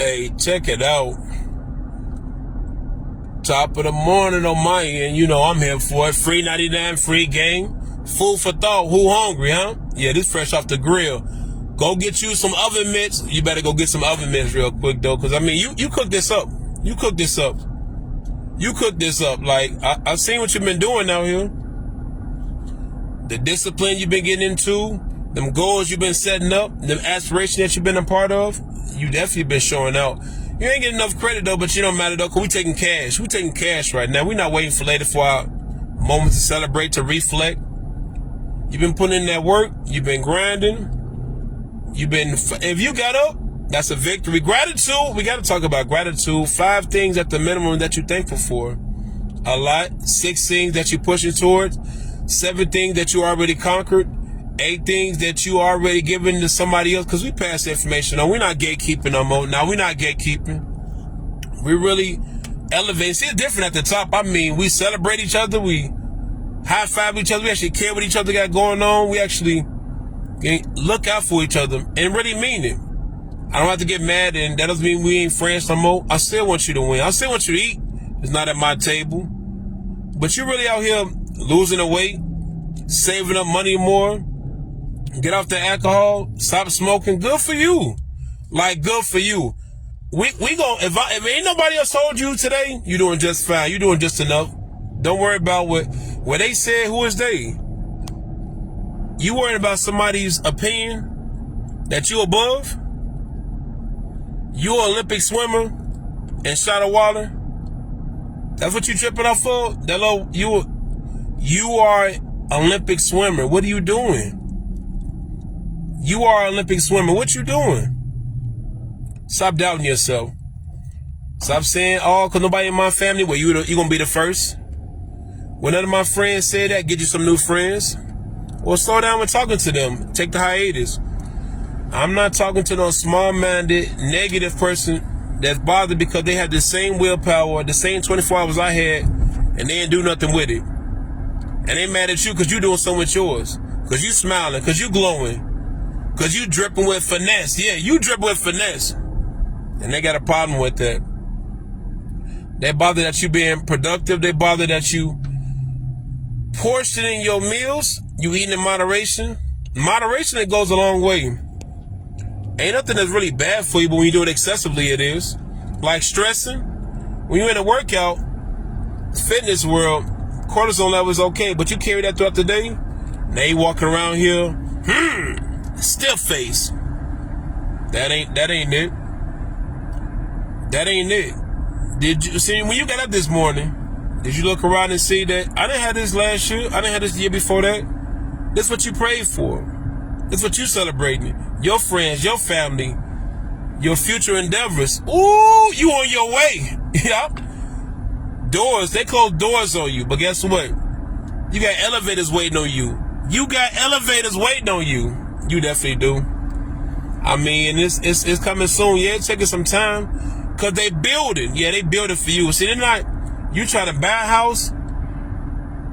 Hey, check it out. Top of the morning on my end. You know I'm here for it. Free 99, free game. Food for thought. Who hungry, huh? Yeah, this fresh off the grill. Go get you some oven mitts. You better go get some oven mitts real quick, though. Because, I mean, you cook this up. You cook this up. You cook this up. Like, I've seen what you've been doing out here. The discipline you've been getting into. Them goals you've been setting up. Them aspirations that you've been a part of. You definitely been showing out. You ain't getting enough credit, though, but you don't matter, though, because we taking cash. We taking cash right now. We're not waiting for later for our moment to celebrate, to reflect. You've been putting in that work. You've been grinding. If you got up, that's a victory. Gratitude, we got to talk about gratitude. 5 things at the minimum that you're thankful for. A lot. 6 things that you're pushing towards. 7 things that you already conquered. 8 things that you already given to somebody else, because we pass the information on. We're not gatekeeping no more. Now, we're not gatekeeping. We really elevate. See, it's different at the top. I mean, we celebrate each other. We high-five each other. We actually care what each other got going on. We actually look out for each other and really mean it. I don't have to get mad, and that doesn't mean we ain't friends no more. I still want you to win. I still want you to eat. It's not at my table. But you're really out here losing the weight, saving up money more. Get off the alcohol, stop smoking. Good for you. Like, good for you. We gon' if ain't nobody else told you today, you doing just fine. You doing just enough. Don't worry about what they said. Who is they? You worrying about somebody's opinion that you above? You an Olympic swimmer and shot a water? That's what you tripping off for? That low, you are an Olympic swimmer. What are you doing? You are an Olympic swimmer. What you doing? Stop doubting yourself. Stop saying, oh, because nobody in my family, well, you going to be the first. When none of my friends say that, get you some new friends. Or slow down with talking to them. Take the hiatus. I'm not talking to no small-minded, negative person that's bothered because they have the same willpower, the same 24 hours I had, and they didn't do nothing with it. And they mad at you because you doing so much yours. Because you smiling, because you glowing. Because you dripping with finesse. Yeah, you dripping with finesse. And they got a problem with that. They bother that you being productive. They bother that you portioning your meals. You eating in moderation. Moderation, it goes a long way. Ain't nothing that's really bad for you, but when you do it excessively, it is. Like stressing. When you're in a workout, fitness world, cortisol level is okay, but you carry that throughout the day. Now you walking around here, stiff face. That ain't it. That ain't it. Did you see when you got up this morning? Did you look around and see that I didn't have this last year? I didn't have this the year before that. This what you prayed for. This what you celebrating. Your friends, your family, your future endeavors. Ooh, you on your way. Yeah. Doors, they close doors on you, but guess what? You got elevators waiting on you. You got elevators waiting on you. You definitely do. I mean, it's coming soon. Yeah, it's taking some time. Because they building. Yeah, they building for you. See, they're not, you try to buy a house,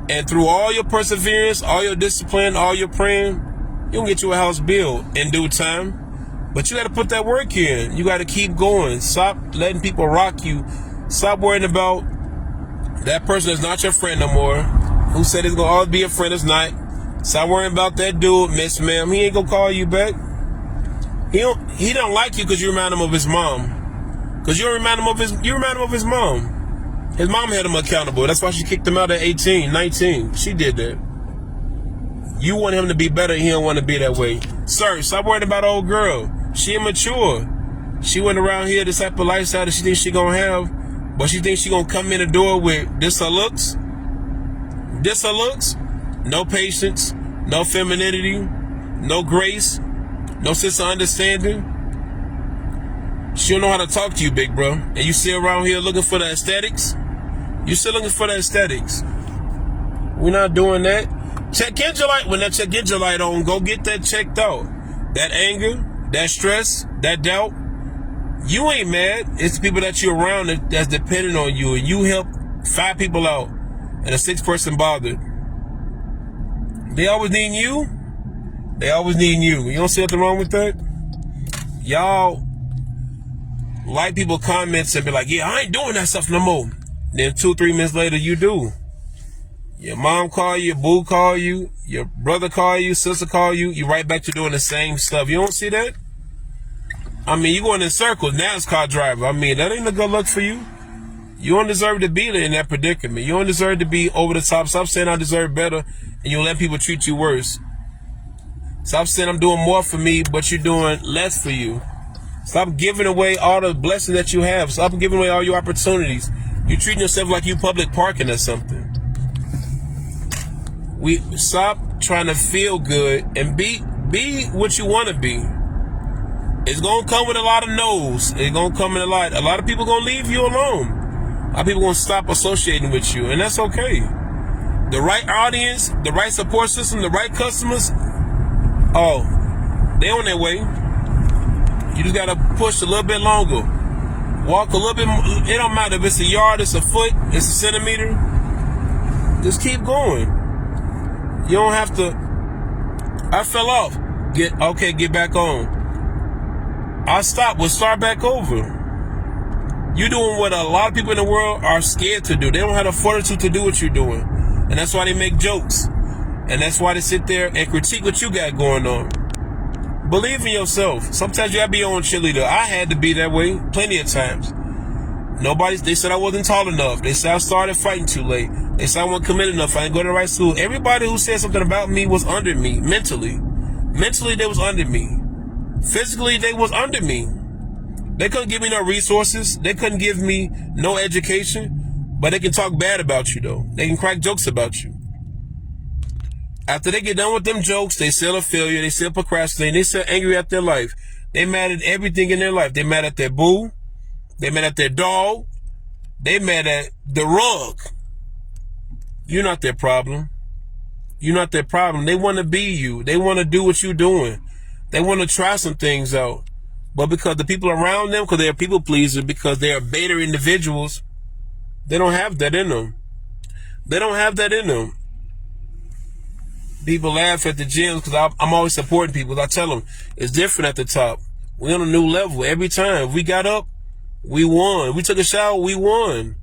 and through all your perseverance, all your discipline, all your praying, you can get you a house built in due time. But you got to put that work in. You got to keep going. Stop letting people rock you. Stop worrying about that person that's not your friend no more. Who said he's going to always be a friend? It's not. Stop worrying about that dude, Miss Ma'am. He ain't going to call you back. He don't like you because you remind him of his mom. Because you remind him of his mom. His mom had him accountable. That's why she kicked him out at 18, 19. She did that. You want him to be better, he don't want to be that way. Sir, stop worrying about old girl. She immature. She went around here, this type of lifestyle that she thinks she gonna have, but she thinks she gonna come in the door with this her looks. This her looks. No patience, no femininity, no grace, no sense of understanding. She don't know how to talk to you, big bro. And you still around here looking for the aesthetics? You still looking for the aesthetics. We're not doing that. Check engine light. When that check engine light on, go get that checked out. That anger, that stress, that doubt. You ain't mad. It's the people that you're around that's depending on you. And you help 5 people out. And a 6th person bothered. They always need you. They always need you. You don't see nothing wrong with that? Y'all like people comments and be like, yeah, I ain't doing that stuff no more. Then 2-3 minutes later, you do. Your mom call you, boo call you, your brother call you, sister call you, you right back to doing the same stuff. You don't see that? I mean, you going in circles, NASCAR driver. I mean, that ain't a good look for you. You don't deserve to be in that predicament. You don't deserve to be over the top. Stop saying I deserve better, and you let people treat you worse. Stop saying I'm doing more for me, but you're doing less for you. Stop giving away all the blessings that you have. Stop giving away all your opportunities. You're treating yourself like you public parking or something. We stop trying to feel good and be what you want to be. It's gonna come with a lot of no's. It's gonna come in a lot of people gonna leave you alone. A lot of people gonna stop associating with you, and that's okay. The right audience, the right support system, the right customers, oh, they on their way. You just gotta push a little bit longer. Walk a little bit more. It don't matter if it's a yard, it's a foot, it's a centimeter. Just keep going. You don't have to. I fell off. Get back on. I stopped. We'll start back over. You're doing what a lot of people in the world are scared to do. They don't have the fortitude to do what you're doing. And that's why they make jokes. And that's why they sit there and critique what you got going on. Believe in yourself. Sometimes you gotta be your own cheerleader. I had to be that way plenty of times. They said I wasn't tall enough. They said I started fighting too late. They said I wasn't committed enough. I didn't go to the right school. Everybody who said something about me was under me mentally. Mentally, they was under me. Physically, they was under me. They couldn't give me no resources. They couldn't give me no education. But they can talk bad about you, though. They can crack jokes about you. After they get done with them jokes, they still a failure. They still procrastinate. They still angry at their life. They mad at everything in their life. They mad at their boo. They mad at their dog. They mad at the rug. You're not their problem. You're not their problem. They want to be you. They want to do what you're doing. They want to try some things out. But because the people around them, because they're people pleasers, because they are beta individuals, they don't have that in them. They don't have that in them. People laugh at the gyms because I'm always supporting people. I tell them it's different at the top. We're on a new level every time. If we got up, we won. If we took a shower, we won.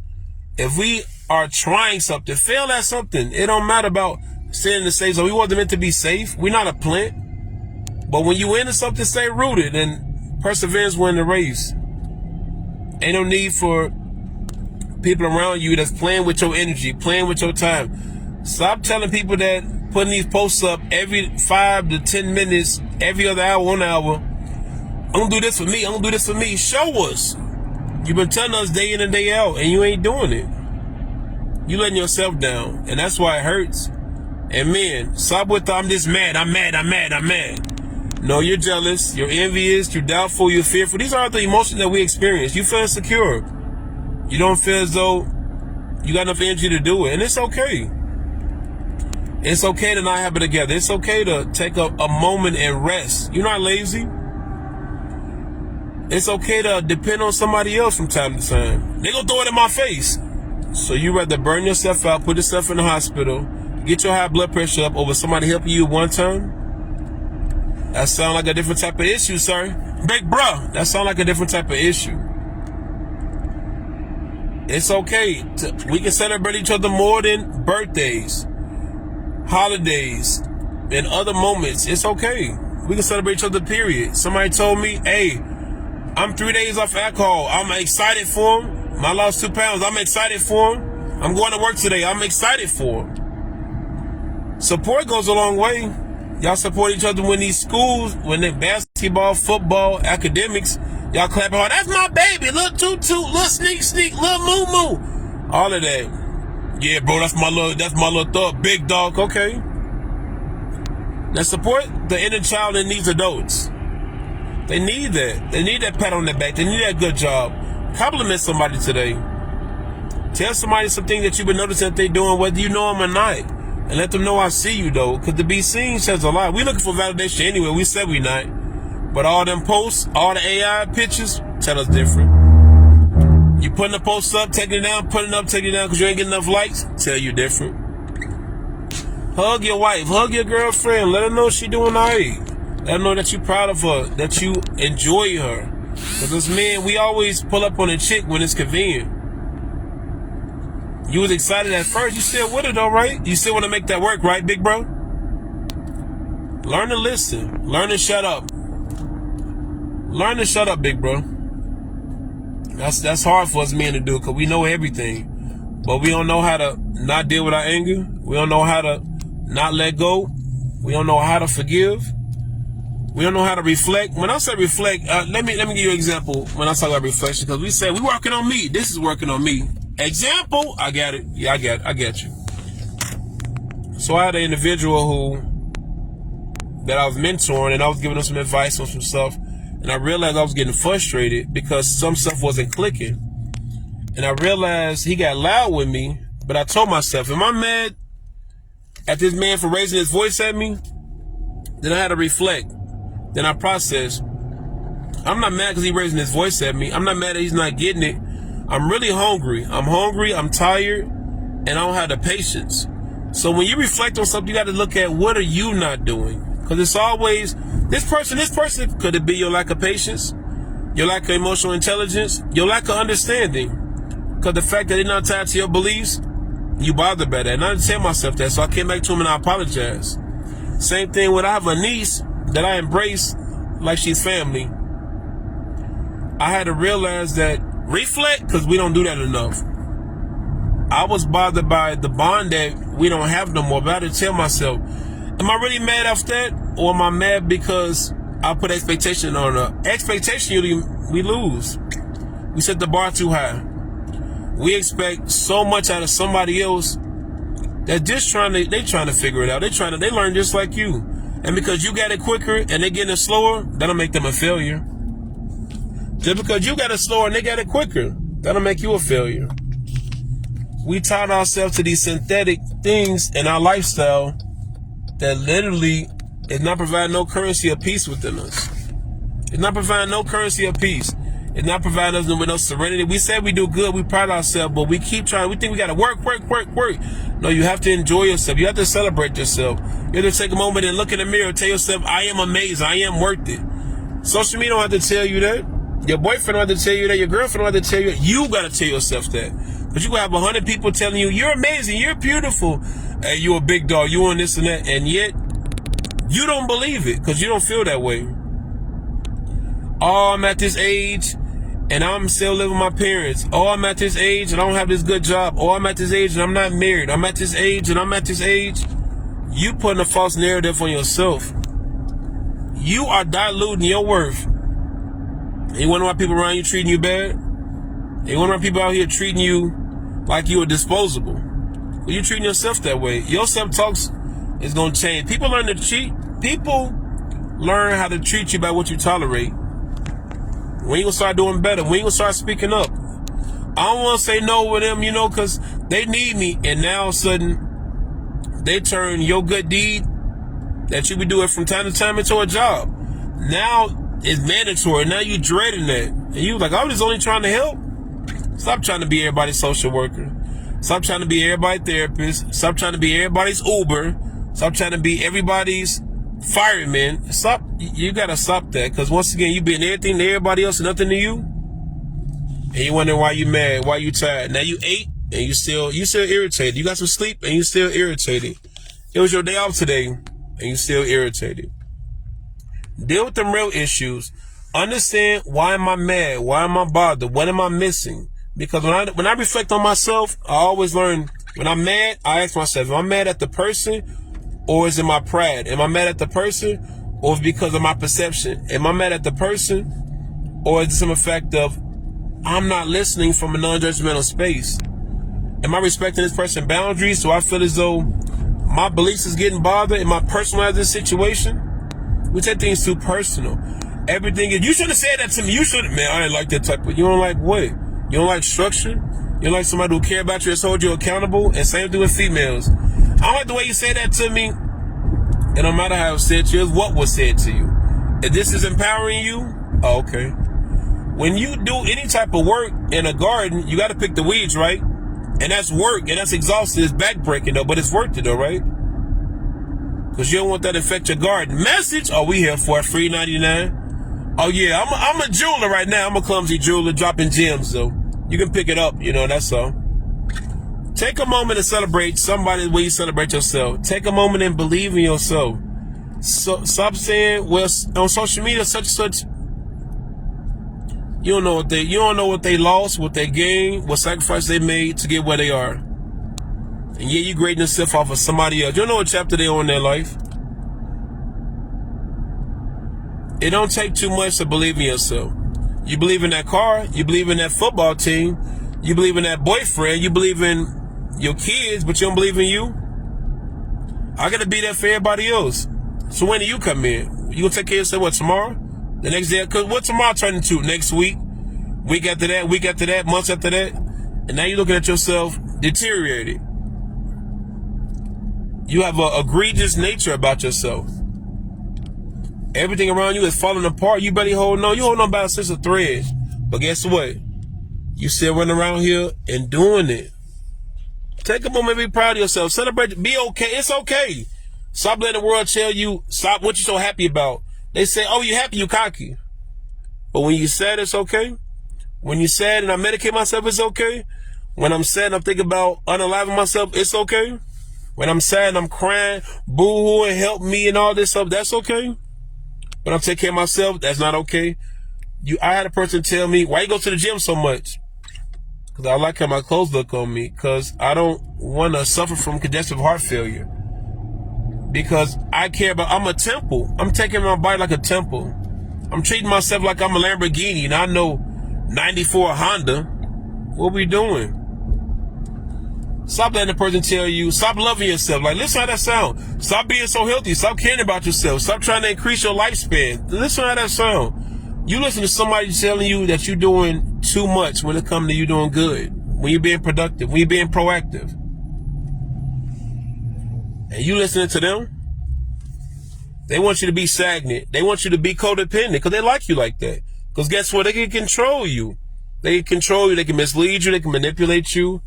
If we are trying something, fail at something, it don't matter about staying in the safe zone. We wasn't meant to be safe. We're not a plant. But when you into something, stay rooted, and perseverance win the race. Ain't no need for people around you that's playing with your energy, playing with your time. Stop telling people that putting these posts up every 5 to 10 minutes, every other hour, 1 hour. I'm gonna do this for me. I'm gonna do this for me. Show us. You've been telling us day in and day out, and you ain't doing it. You letting yourself down, and that's why it hurts. And man, stop with the I'm just mad. I'm mad. No, you're jealous, you're envious, you're doubtful, you're fearful. These are the emotions that we experience. You feel insecure. You don't feel as though you got enough energy to do it. And it's okay. It's okay to not have it together. It's okay to take a moment and rest. You're not lazy. It's okay to depend on somebody else from time to time. They gonna throw it in my face. So you rather burn yourself out, put yourself in the hospital, get your high blood pressure up over somebody helping you one time? That sound like a different type of issue, sir. Big bruh, that sound like a different type of issue. It's okay. We can celebrate each other more than birthdays, holidays, and other moments. It's okay. We can celebrate each other, period. Somebody told me, hey, I'm 3 days off alcohol. I'm excited for him. I lost 2 pounds. I'm excited for him. I'm going to work today. I'm excited for him. Support goes a long way. Y'all support each other when these schools, when they basketball, football, academics, y'all clapping hard. That's my baby. Little toot, little sneak, little moo. All of that. Yeah, bro, that's my little thug. Big dog, okay. Now support the inner child that needs adults. They need that. They need that pat on the back. They need that good job. Compliment somebody today. Tell somebody something that you've been noticing that they're doing, whether you know them or not. And let them know I see you, though. Because to be seen says a lot. We looking for validation anyway. We said we not. But all them posts, all the AI pictures, tell us different. You putting the posts up, taking it down, putting it up, taking it down because you ain't getting enough likes, tell you different. Hug your wife. Hug your girlfriend. Let her know she doing all right. Let her know that you're proud of her, that you enjoy her. Because as men, we always pull up on a chick when it's convenient. You was excited at first. You still with it though, right? You still want to make that work, right, big bro? Learn to listen. Learn to shut up. Learn to shut up, big bro. That's hard for us men to do because we know everything. But we don't know how to not deal with our anger. We don't know how to not let go. We don't know how to forgive. We don't know how to reflect. When I say reflect, let me give you an example when I talk about reflection, because we say we working on me. This is working on me. Example, I got it. Yeah, I get you. So I had an individual that I was mentoring, and I was giving them some advice on some stuff, and I realized I was getting frustrated because some stuff wasn't clicking. And I realized he got loud with me, but I told myself, am I mad at this man for raising his voice at me? Then I had to reflect. Then I processed. I'm not mad because he's raising his voice at me. I'm not mad that he's not getting it. I'm really hungry. I'm tired, and I don't have the patience. So when you reflect on something, you got to look at what are you not doing? Because it's always, this person, could it be your lack of patience? Your lack of emotional intelligence? Your lack of understanding? Because the fact that they're not tied to your beliefs, you bothered by that. And I didn't tell myself that, so I came back to him and I apologized. Same thing when I have a niece that I embrace like she's family. I had to realize that, reflect, because we don't do that enough. I was bothered by the bond that we don't have no more, but I had to tell myself, am I really mad after that? Or am I mad because I put expectation on her? Expectation, usually we lose. We set the bar too high. We expect so much out of somebody else that they trying to figure it out. They learn just like you. And because you got it quicker and they getting it slower, that'll make them a failure. Just because you got it slower and they got it quicker, that'll make you a failure. We tied ourselves to these synthetic things in our lifestyle that literally is not providing no currency of peace within us. It's not providing no currency of peace. It's not providing us with no serenity. We say we do good, we pride ourselves, but we keep trying. We think we got to work. No, you have to enjoy yourself. You have to celebrate yourself. You have to take a moment and look in the mirror and tell yourself, I am amazing. I am worth it. Social media don't have to tell you that. Your boyfriend don't have to tell you that. Your girlfriend don't have to tell you that. You got to tell yourself that. But you gonna have 100 people telling you, you're amazing, you're beautiful. Hey, you a big dog, you on this and that. And yet, you don't believe it because you don't feel that way. Oh, I'm at this age and I'm still living with my parents. Oh, I'm at this age and I don't have this good job. Oh, I'm at this age and I'm not married. I'm at this age and I'm at this age. You putting a false narrative on yourself. You are diluting your worth. You wonder why people around you treating you bad? You wonder why people out here treating you like you are disposable? Well, you treating yourself that way. Your self-talk is going to change. People learn to cheat. People learn how to treat you by what you tolerate. When you gonna start doing better? When you gonna start speaking up? I don't want to say no with them, because they need me. And now all of a sudden, they turn your good deed that you be doing from time to time into a job. Now it's mandatory. Now you dreading that. And you like, I was just only trying to help. Stop trying to be everybody's social worker. Stop trying to be everybody's therapist. Stop trying to be everybody's Uber. Stop trying to be everybody's fireman. Stop. You gotta stop that. Because once again, you being everything to everybody else and nothing to you. And you wonder why you mad, why you tired. Now you ate and you still irritated. You got some sleep and you still irritated. It was your day off today and you still irritated. Deal with them real issues. Understand, why am I mad? Why am I bothered? What am I missing? Because when I reflect on myself, I always learn. When I'm mad, I ask myself, am I mad at the person or is it my pride? Am I mad at the person or is it because of my perception? Am I mad at the person or is it some effect of I'm not listening from a non-judgmental space? Am I respecting this person's boundaries so I feel as though my beliefs is getting bothered? Am I personalizing this situation? We take things too personal. Everything is, you should have said that to me. You should have, man, I didn't like that type of, you don't like what? You don't like structure? You don't like somebody who care about you and hold you accountable? And same thing with females. I don't like the way you say that to me. And no matter how it's said to you, it's what was said to you. If this is empowering you, oh, okay. When you do any type of work in a garden, you got to pick the weeds, right? And that's work, and that's exhausting. It's backbreaking, though, but it's worth it, though, right? Because you don't want that to affect your garden. Message, we here for it, free 99. Oh yeah, I'm a jeweler right now. I'm a clumsy jeweler dropping gems, so you can pick it up, that's all. Take a moment to celebrate somebody the way you celebrate yourself. Take a moment and believe in yourself. So stop saying, well, on social media, such and such. You don't know what they lost, what they gained, what sacrifice they made to get where they are. And yeah, you grading yourself off of somebody else. You don't know what chapter they're on in their life. It don't take too much to believe in yourself. You believe in that car, you believe in that football team, you believe in that boyfriend, you believe in your kids, but you don't believe in you. I gotta be there for everybody else. So when do you come in? You gonna take care of yourself, what, tomorrow? The next day? Cause what tomorrow turn into? Next week? Week after that, months after that? And now you're looking at yourself deteriorated. You have an egregious nature about yourself. Everything around you is falling apart. You barely holding on. You holding on by a sense of thread. But guess what? You still running around here and doing it. Take a moment, be proud of yourself. Celebrate. Be okay. It's okay. Stop letting the world tell you, stop what you're so happy about. They say, oh, you happy, you cocky. But when you're sad, it's okay. When you're sad and I medicate myself, it's okay. When I'm sad and I'm thinking about unaliving myself, it's okay. When I'm sad and I'm crying, boo-hoo and help me and all this stuff, that's okay. When I'm taking care of myself, that's not okay. I had a person tell me, why you go to the gym so much? Because I like how my clothes look on me. Because I don't want to suffer from congestive heart failure. Because I care about, I'm a temple. I'm taking my body like a temple. I'm treating myself like I'm a Lamborghini and I know 94 Honda. What we doing? Stop letting the person tell you, stop loving yourself. Like, listen how that sound. Stop being so healthy. Stop caring about yourself. Stop trying to increase your lifespan. Listen how that sound. You listen to somebody telling you that you're doing too much when it comes to you doing good. When you're being productive. When you're being proactive. And you listening to them, they want you to be stagnant. They want you to be codependent because they like you like that. Because guess what? They can control you. They can control you. They can mislead you. They can manipulate you.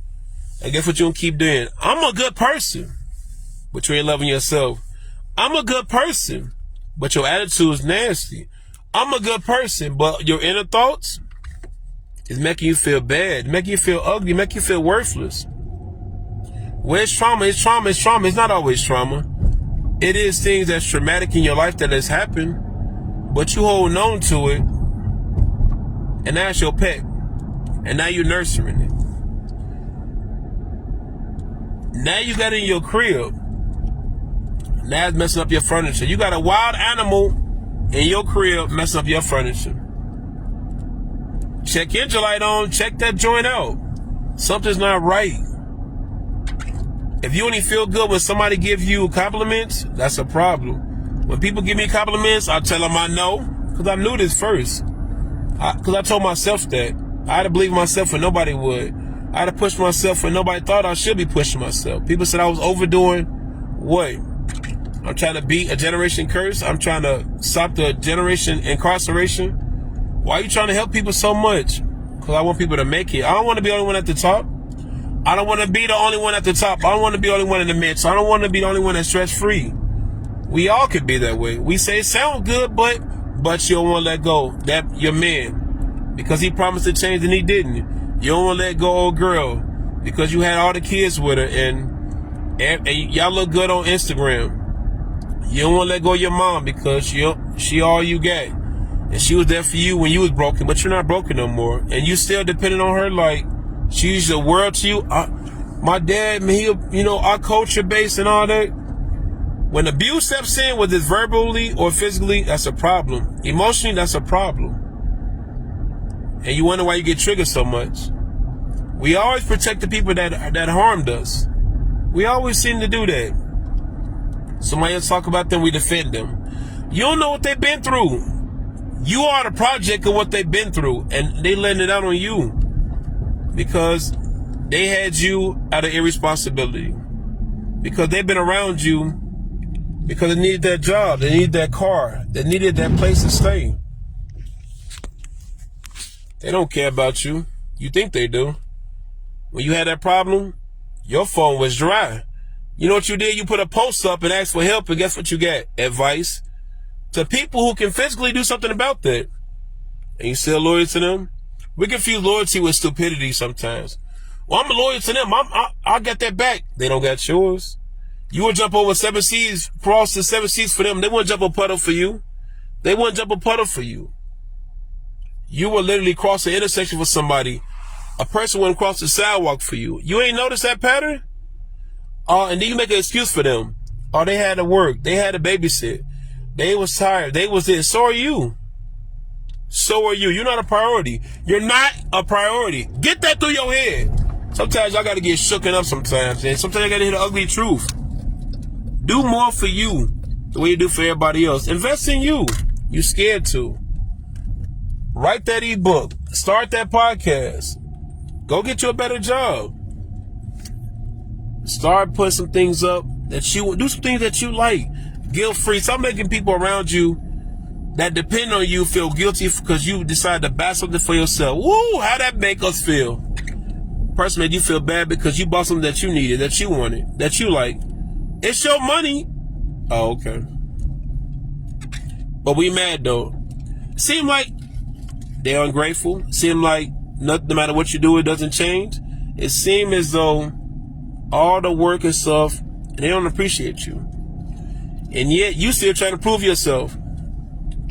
And guess what you gonna keep doing? I'm a good person, but you ain't loving yourself. I'm a good person, but your attitude is nasty. I'm a good person, but your inner thoughts is making you feel bad, making you feel ugly, making you feel worthless. Where's trauma? It's trauma. It's trauma. It's not always trauma. It is things that's traumatic in your life that has happened, but you holding on to it, and now it's your pet, and now you're nurturing it. Now you got it in your crib. Now it's messing up your furniture. You got a wild animal in your crib messing up your furniture. Check engine light on. Check that joint out. Something's not right. If you only feel good when somebody give you compliments, that's a problem. When people give me compliments, I tell them I know. Because I knew this first. Because I told myself that. I had to believe in myself when nobody would. I had to push myself when nobody thought I should be pushing myself. People said I was overdoing what? I'm trying to beat a generation curse. I'm trying to stop the generation incarceration. Why are you trying to help people so much? Because I want people to make it. I don't want to be the only one at the top. I don't want to be the only one at the top. I don't want to be the only one in the midst. I don't want to be the only one that's stress-free. We all could be that way. We say it sounds good, but you don't want to let go. That your man. Because he promised to change and he didn't. You don't want to let go, old girl, because you had all the kids with her, and y'all look good on Instagram. You don't want to let go of your mom because she all you got, and she was there for you when you was broken, but you're not broken no more, and you still depending on her like she's the world to you. My dad, man, our culture based and all that. When abuse steps in, whether it's verbally or physically, that's a problem. Emotionally, that's a problem. And you wonder why you get triggered so much. We always protect the people that harmed us. We always seem to do that. Somebody else talk about them, we defend them. You don't know what they've been through. You are the project of what they've been through, and they letting it out on you because they had you out of irresponsibility. Because they've been around you because they needed that job, they needed that car, they needed that place to stay. They don't care about you. You think they do. When you had that problem, your phone was dry. You know what you did? You put a post up and asked for help, and guess what you got? Advice. To people who can physically do something about that. and you still loyal to them? We confuse loyalty with stupidity sometimes. Well, I'm loyal to them. I got that back. They don't got yours. You would jump over 7 seas, cross the 7 seas for them. They wouldn't jump a puddle for you. They wouldn't jump a puddle for you. You would literally cross the intersection for somebody. A person wouldn't cross the sidewalk for you. You ain't noticed that pattern? And then you make an excuse for them. Oh, they had to work. They had to babysit. They was tired. They was this. So are you. So are you. You're not a priority. You're not a priority. Get that through your head. Sometimes y'all got to get shooken up sometimes. And sometimes you got to hear the ugly truth. Do more for you the way you do for everybody else. Invest in you. You scared to. Write that ebook. Start that podcast. Go get you a better job. Start putting some things up that you do, some things that you like. Guilt-free. Stop making people around you that depend on you feel guilty because you decide to buy something for yourself. Woo! How that make us feel? Person made you feel bad because you bought something that you needed, that you wanted, that you like. It's your money. Oh, okay. But we mad though. Seem like they're ungrateful. Seem like no matter what you do, it doesn't change. It seems as though all the work and stuff, they don't appreciate you. And yet you still trying to prove yourself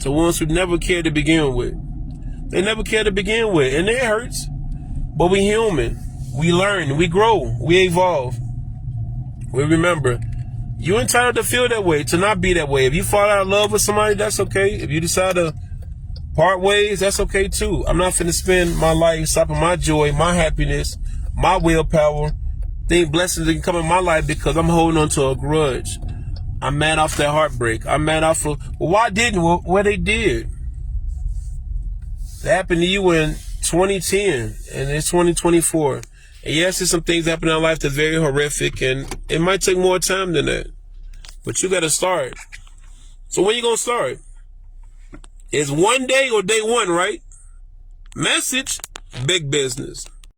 to ones who never cared to begin with. They never cared to begin with. And it hurts. But we human. We learn. We grow. We evolve. We remember. You're entitled to feel that way, to not be that way. If you fall out of love with somebody, that's okay. If you decide to part ways, that's okay too. I'm not finna spend my life stopping my joy, my happiness, my willpower. Think blessings can come in my life because I'm holding on to a grudge. I'm mad off that heartbreak. I'm mad off of, well, why didn't? Well, they did. That happened to you in 2010 and it's 2024. And yes, there's some things happen in our life that's very horrific and it might take more time than that. But you got to start. So when you going to start? It's one day or day one, right? Message, big business.